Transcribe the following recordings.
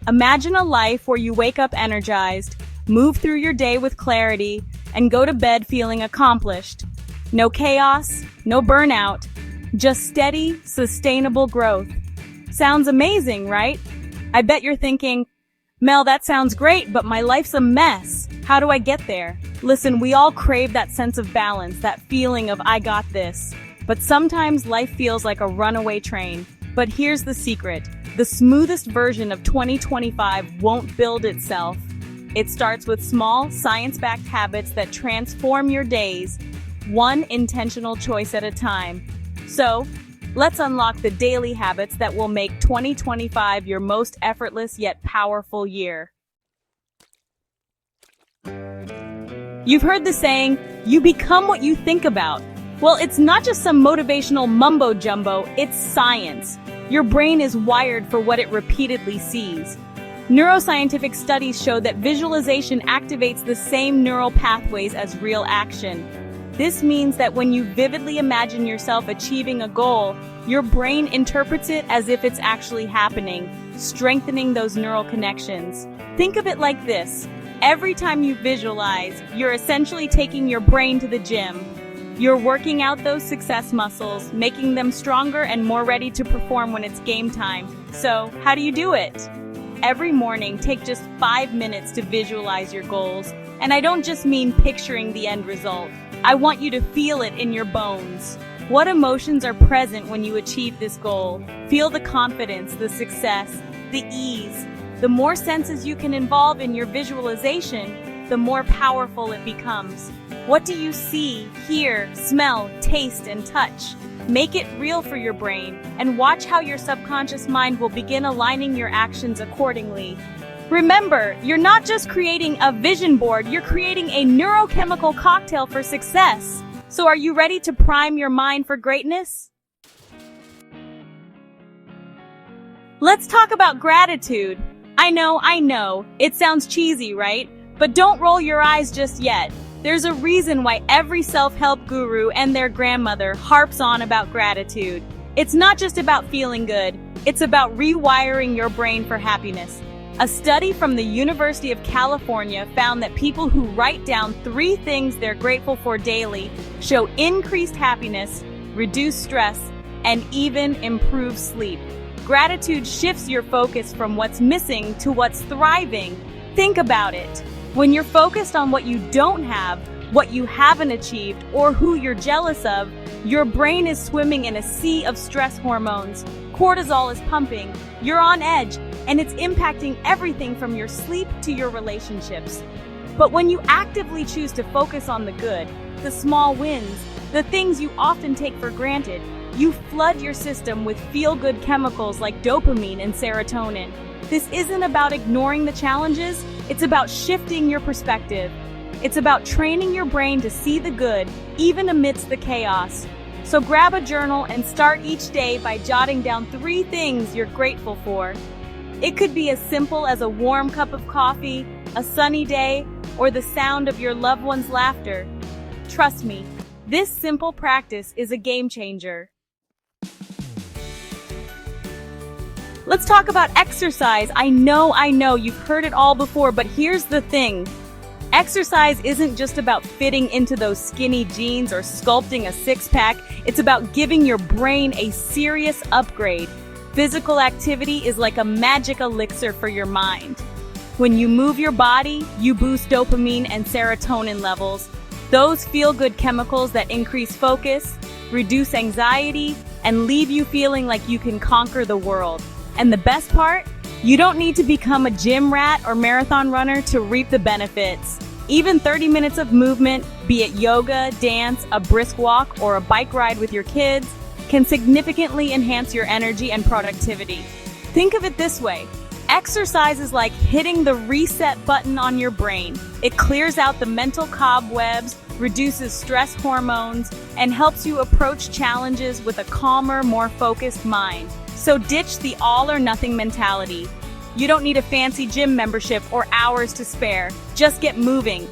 Imagine a life where you wake up energized, move through your day with clarity, and go to bed feeling accomplished. No chaos, no burnout, just steady, sustainable growth. Sounds amazing, right? I bet you're thinking, Mel, that sounds great, but my life's a mess. How do I get there? Listen, we all crave that sense of balance, that feeling of I got this. But sometimes life feels like a runaway train. But here's the secret. The smoothest version of 2025 won't build itself. It starts with small, science-backed habits that transform your days, one intentional choice at a time. So, let's unlock the daily habits that will make 2025 your most effortless yet powerful year. You've heard the saying, you become what you think about. Well, it's not just some motivational mumbo-jumbo, it's science. Your brain is wired for what it repeatedly sees. Neuroscientific studies show that visualization activates the same neural pathways as real action. This means that when you vividly imagine yourself achieving a goal, your brain interprets it as if it's actually happening, strengthening those neural connections. Think of it like this. Every time you visualize, you're essentially taking your brain to the gym. You're working out those success muscles, making them stronger and more ready to perform when it's game time. So, how do you do it? Every morning, take just 5 minutes to visualize your goals. And I don't just mean picturing the end result. I want you to feel it in your bones. What emotions are present when you achieve this goal? Feel the confidence, the success, the ease. The more senses you can involve in your visualization, the more powerful it becomes. What do you see, hear, smell, taste, and touch? Make it real for your brain, and watch how your subconscious mind will begin aligning your actions accordingly. Remember, you're not just creating a vision board, you're creating a neurochemical cocktail for success. So are you ready to prime your mind for greatness? Let's talk about gratitude. I know, it sounds cheesy, right? But don't roll your eyes just yet. There's a reason why every self-help guru and their grandmother harps on about gratitude. It's not just about feeling good, it's about rewiring your brain for happiness. A study from the University of California found that people who write down 3 things they're grateful for daily show increased happiness, reduced stress, and even improved sleep. Gratitude shifts your focus from what's missing to what's thriving. Think about it. When you're focused on what you don't have, what you haven't achieved, or who you're jealous of, your brain is swimming in a sea of stress hormones. Cortisol is pumping, you're on edge, and it's impacting everything from your sleep to your relationships. But when you actively choose to focus on the good, the small wins, the things you often take for granted, you flood your system with feel-good chemicals like dopamine and serotonin. This isn't about ignoring the challenges, it's about shifting your perspective. It's about training your brain to see the good, even amidst the chaos. So grab a journal and start each day by jotting down 3 things you're grateful for. It could be as simple as a warm cup of coffee, a sunny day, or the sound of your loved one's laughter. Trust me, this simple practice is a game changer. Let's talk about exercise. I know, you've heard it all before, but here's the thing. Exercise isn't just about fitting into those skinny jeans or sculpting a six-pack. It's about giving your brain a serious upgrade. Physical activity is like a magic elixir for your mind. When you move your body, you boost dopamine and serotonin levels. Those feel-good chemicals that increase focus, reduce anxiety, and leave you feeling like you can conquer the world. And the best part? You don't need to become a gym rat or marathon runner to reap the benefits. Even 30 minutes of movement, be it yoga, dance, a brisk walk, or a bike ride with your kids, can significantly enhance your energy and productivity. Think of it this way. Exercise is like hitting the reset button on your brain. It clears out the mental cobwebs, reduces stress hormones, and helps you approach challenges with a calmer, more focused mind. So ditch the all-or-nothing mentality. You don't need a fancy gym membership or hours to spare. Just get moving.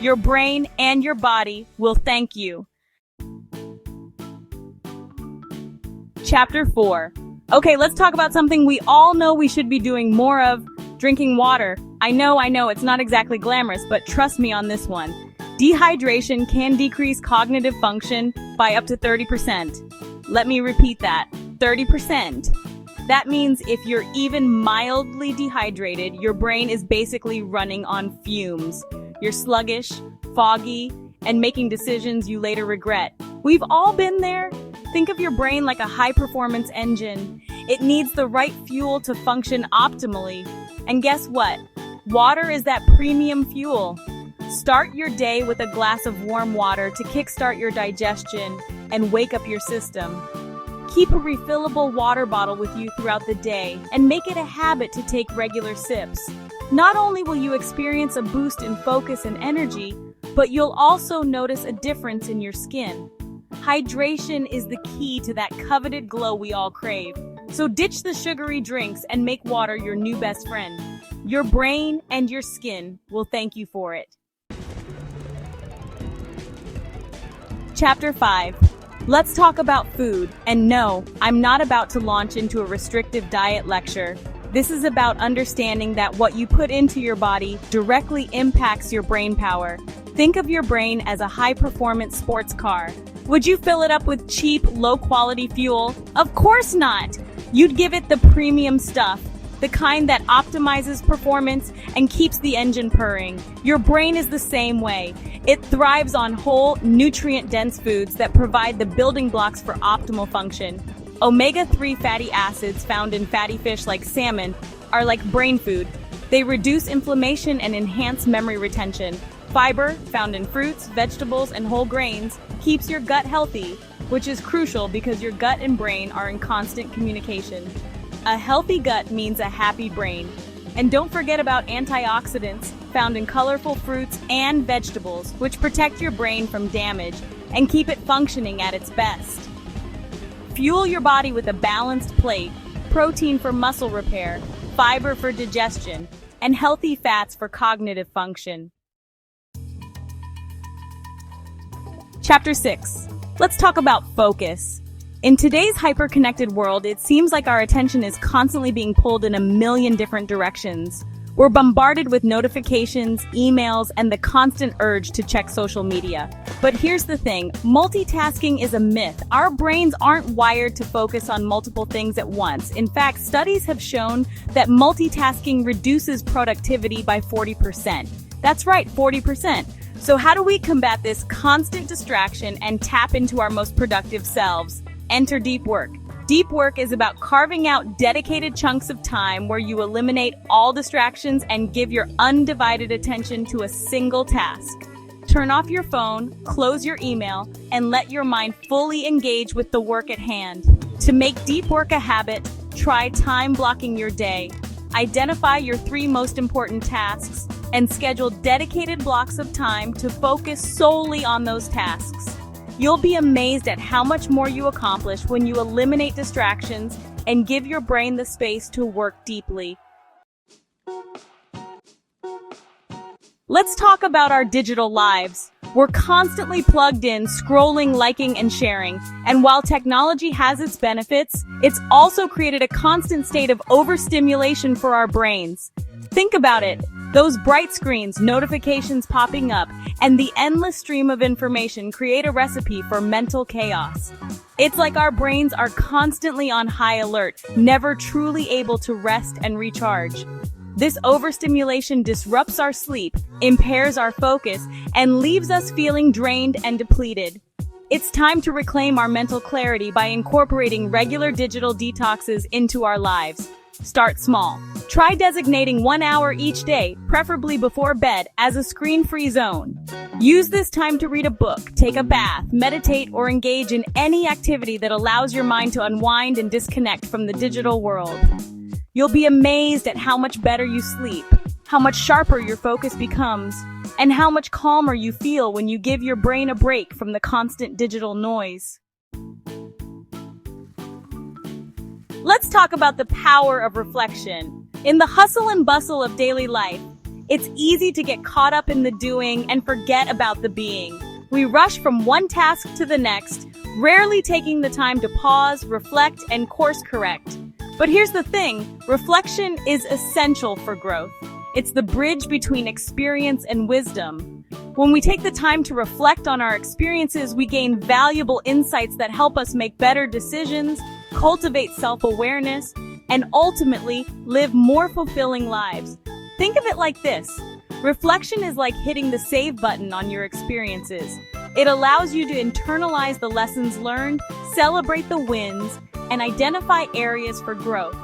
Your brain and your body will thank you. Chapter 4. Okay, let's talk about something we all know we should be doing more of: Drinking water. I know, it's not exactly glamorous, but trust me on this one. Dehydration can decrease cognitive function by up to 30%. Let me repeat that, 30%. That means if you're even mildly dehydrated, your brain is basically running on fumes. You're sluggish, foggy, and making decisions you later regret. We've all been there. Think of your brain like a high-performance engine. It needs the right fuel to function optimally. And guess what? Water is that premium fuel. Start your day with a glass of warm water to kickstart your digestion and wake up your system. Keep a refillable water bottle with you throughout the day and make it a habit to take regular sips. Not only will you experience a boost in focus and energy, but you'll also notice a difference in your skin. Hydration is the key to that coveted glow we all crave. So ditch the sugary drinks and make water your new best friend. Your brain and your skin will thank you for it. Chapter 5. Let's talk about food. And no, I'm not about to launch into a restrictive diet lecture. This is about understanding that what you put into your body directly impacts your brain power. Think of your brain as a high-performance sports car. Would you fill it up with cheap, low-quality fuel? Of course not! You'd give it the premium stuff, the kind that optimizes performance and keeps the engine purring. Your brain is the same way. It thrives on whole, nutrient-dense foods that provide the building blocks for optimal function. Omega-3 fatty acids found in fatty fish like salmon are like brain food. They reduce inflammation and enhance memory retention. Fiber, found in fruits, vegetables, and whole grains, keeps your gut healthy, which is crucial because your gut and brain are in constant communication. A healthy gut means a happy brain. And don't forget about antioxidants, found in colorful fruits and vegetables, which protect your brain from damage and keep it functioning at its best. Fuel your body with a balanced plate, protein for muscle repair, fiber for digestion, and healthy fats for cognitive function. Chapter 6. Let's talk about focus. In today's hyper-connected world, it seems like our attention is constantly being pulled in a million different directions. We're bombarded with notifications, emails, and the constant urge to check social media. But here's the thing, multitasking is a myth. Our brains aren't wired to focus on multiple things at once. In fact, studies have shown that multitasking reduces productivity by 40%. That's right, 40%. So how do we combat this constant distraction and tap into our most productive selves? Enter deep work. Deep work is about carving out dedicated chunks of time where you eliminate all distractions and give your undivided attention to a single task. Turn off your phone, close your email, and let your mind fully engage with the work at hand. To make deep work a habit, try time blocking your day. Identify your 3 most important tasks and schedule dedicated blocks of time to focus solely on those tasks. You'll be amazed at how much more you accomplish when you eliminate distractions and give your brain the space to work deeply. Let's talk about our digital lives. We're constantly plugged in, scrolling, liking, and sharing. And while technology has its benefits, it's also created a constant state of overstimulation for our brains. Think about it. Those bright screens, notifications popping up, and the endless stream of information create a recipe for mental chaos. It's like our brains are constantly on high alert, never truly able to rest and recharge. This overstimulation disrupts our sleep, impairs our focus, and leaves us feeling drained and depleted. It's time to reclaim our mental clarity by incorporating regular digital detoxes into our lives. Start small. Try designating 1 hour each day, preferably before bed, as a screen-free zone. Use this time to read a book, take a bath, meditate, or engage in any activity that allows your mind to unwind and disconnect from the digital world. You'll be amazed at how much better you sleep, how much sharper your focus becomes, and how much calmer you feel when you give your brain a break from the constant digital noise. Let's talk about the power of reflection. In the hustle and bustle of daily life, it's easy to get caught up in the doing and forget about the being. We rush from one task to the next, rarely taking the time to pause, reflect, and course correct. But here's the thing, reflection is essential for growth. It's the bridge between experience and wisdom. When we take the time to reflect on our experiences, we gain valuable insights that help us make better decisions, cultivate self-awareness, and ultimately live more fulfilling lives. Think of it like this. Reflection is like hitting the save button on your experiences. It allows you to internalize the lessons learned, celebrate the wins, and identify areas for growth.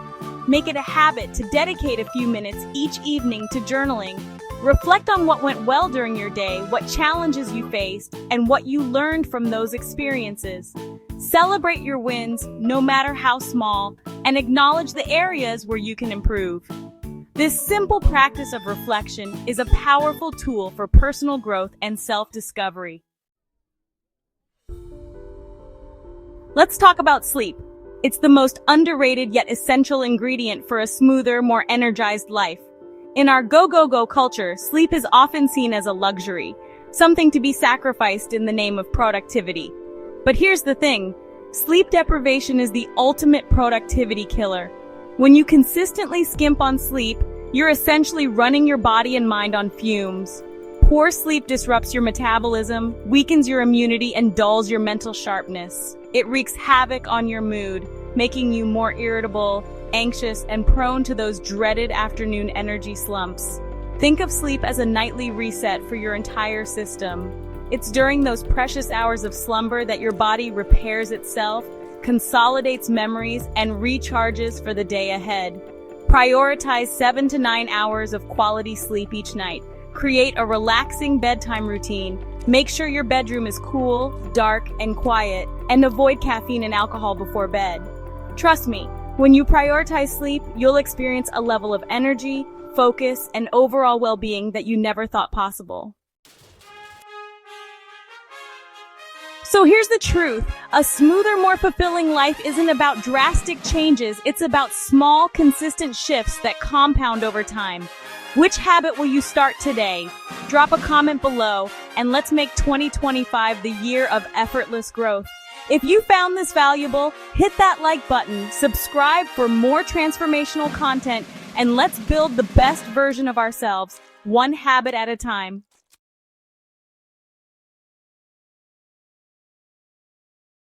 Make it a habit to dedicate a few minutes each evening to journaling. Reflect on what went well during your day, what challenges you faced, and what you learned from those experiences. Celebrate your wins, no matter how small, and acknowledge the areas where you can improve. This simple practice of reflection is a powerful tool for personal growth and self-discovery. Let's talk about sleep. It's the most underrated yet essential ingredient for a smoother, more energized life. In our go-go-go culture, sleep is often seen as a luxury, something to be sacrificed in the name of productivity. But here's the thing, sleep deprivation is the ultimate productivity killer. When you consistently skimp on sleep, you're essentially running your body and mind on fumes. Poor sleep disrupts your metabolism, weakens your immunity, and dulls your mental sharpness. It wreaks havoc on your mood, making you more irritable, anxious, and prone to those dreaded afternoon energy slumps. Think of sleep as a nightly reset for your entire system. It's during those precious hours of slumber that your body repairs itself, consolidates memories, and recharges for the day ahead. Prioritize 7 to 9 hours of quality sleep each night. Create a relaxing bedtime routine. Make sure your bedroom is cool, dark, and quiet, and avoid caffeine and alcohol before bed. Trust me, when you prioritize sleep, you'll experience a level of energy, focus, and overall well-being that you never thought possible. So here's the truth. A smoother, more fulfilling life isn't about drastic changes. It's about small, consistent shifts that compound over time. Which habit will you start today? Drop a comment below, and let's make 2025 the year of effortless growth. If you found this valuable, hit that like button, subscribe for more transformational content, and let's build the best version of ourselves, one habit at a time.